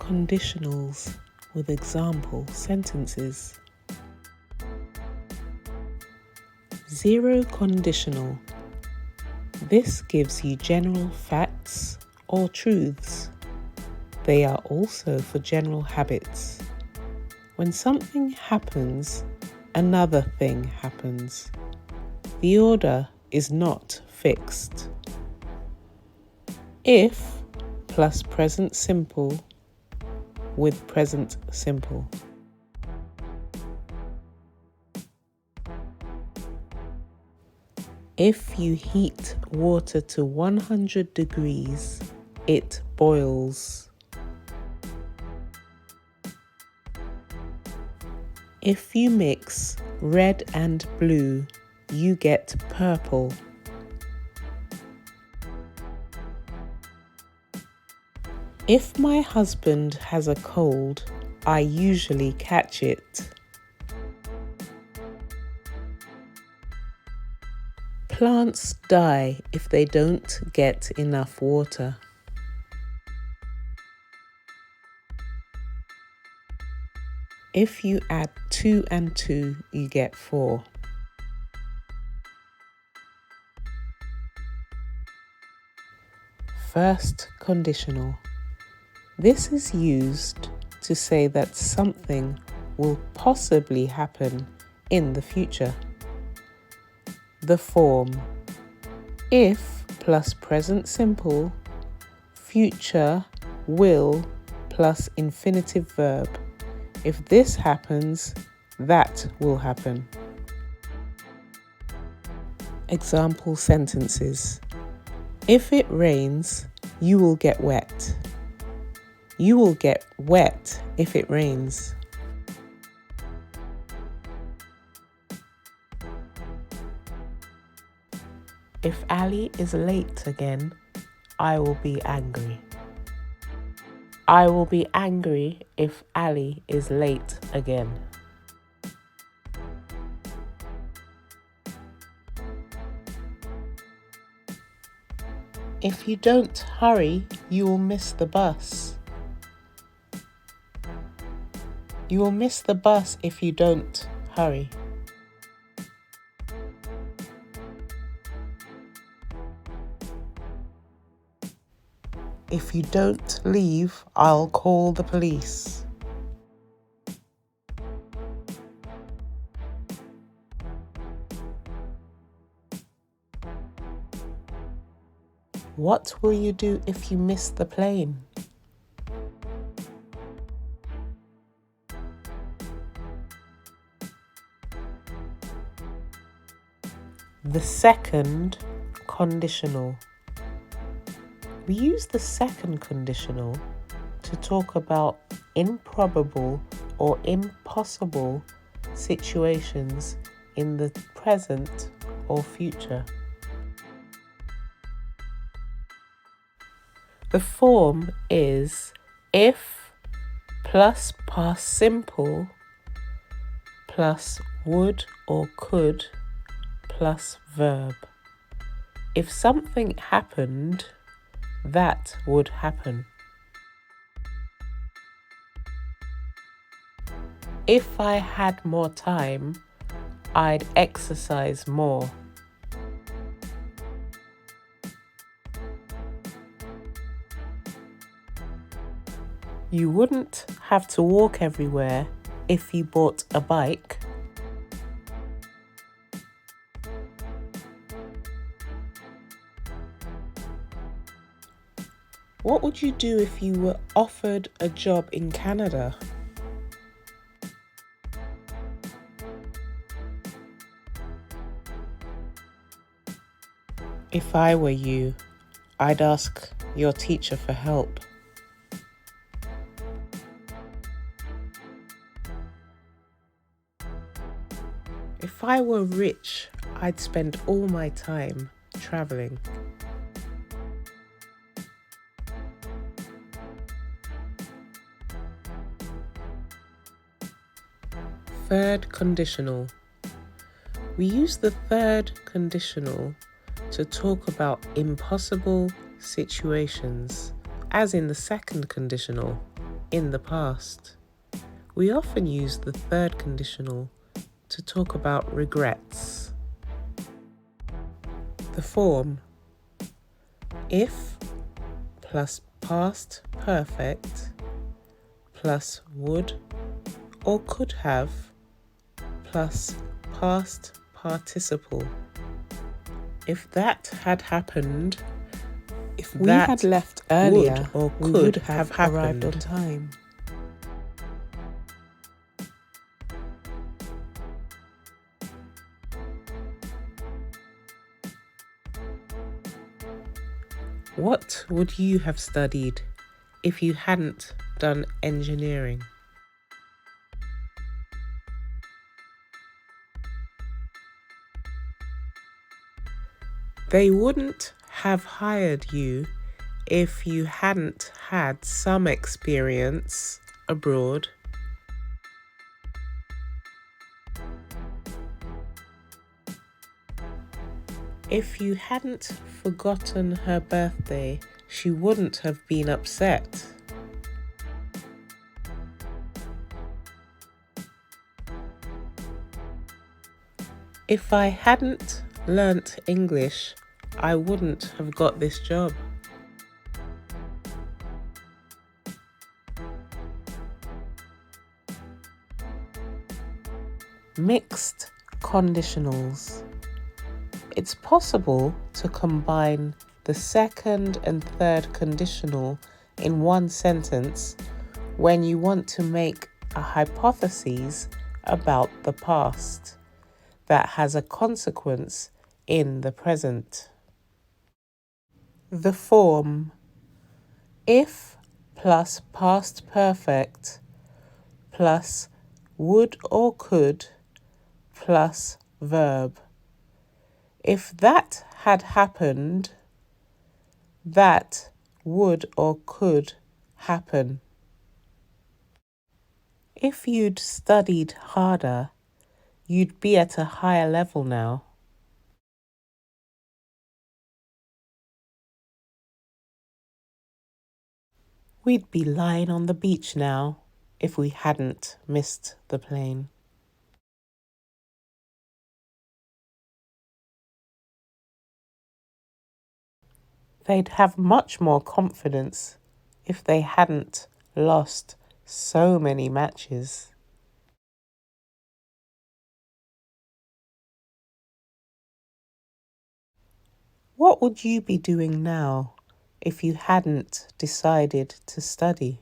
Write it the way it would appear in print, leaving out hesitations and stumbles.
conditionals with example sentences. Zero conditional. This gives you general facts or truths. They are also for general habits. When something happens, another thing happens. The order is not fixed. If plus present simple with present simple. If you heat water to 100 degrees, it boils. If you mix red and blue, you get purple. If my husband has a cold, I usually catch it. Plants die if they don't get enough water. If you add 2 and 2, you get 4. First conditional. This is used to say that something will possibly happen in the future. The form: if plus present simple, future will plus infinitive verb. If this happens, that will happen. Example sentences. If it rains, you will get wet. You will get wet if it rains. If Ali is late again, I will be angry. I will be angry if Ali is late again. If you don't hurry, you will miss the bus. You will miss the bus if you don't hurry. If you don't leave, I'll call the police. What will you do if you miss the plane? The second conditional. We use the second conditional to talk about improbable or impossible situations in the present or future. The form is if plus past simple plus would or could plus verb. If something happened, that would happen. If I had more time, I'd exercise more. You wouldn't have to walk everywhere if you bought a bike. What would you do if you were offered a job in Canada? If I were you, I'd ask your teacher for help. If I were rich, I'd spend all my time traveling. Third conditional. We use the third conditional to talk about impossible situations, as in the second conditional. in the past. We often use the third conditional to talk about regrets. The form if plus past perfect plus would or could have plus past participle. If that had happened, if we had left earlier, would or we could would have have arrived happened. on time. What would you have studied if you hadn't done engineering? They wouldn't have hired you if you hadn't had some experience abroad. If you hadn't forgotten her birthday, she wouldn't have been upset. If I hadn't learnt English, I wouldn't have got this job. Mixed conditionals. It's possible to combine the second and third conditional in one sentence when you want to make a hypothesis about the past that has a consequence in the present. The form if plus past perfect plus would or could plus verb. If that had happened, that would or could happen. If you'd studied harder, you'd be at a higher level now. We'd be lying on the beach now if we hadn't missed the plane. They'd have much more confidence if they hadn't lost so many matches. What would you be doing now if you hadn't decided to study?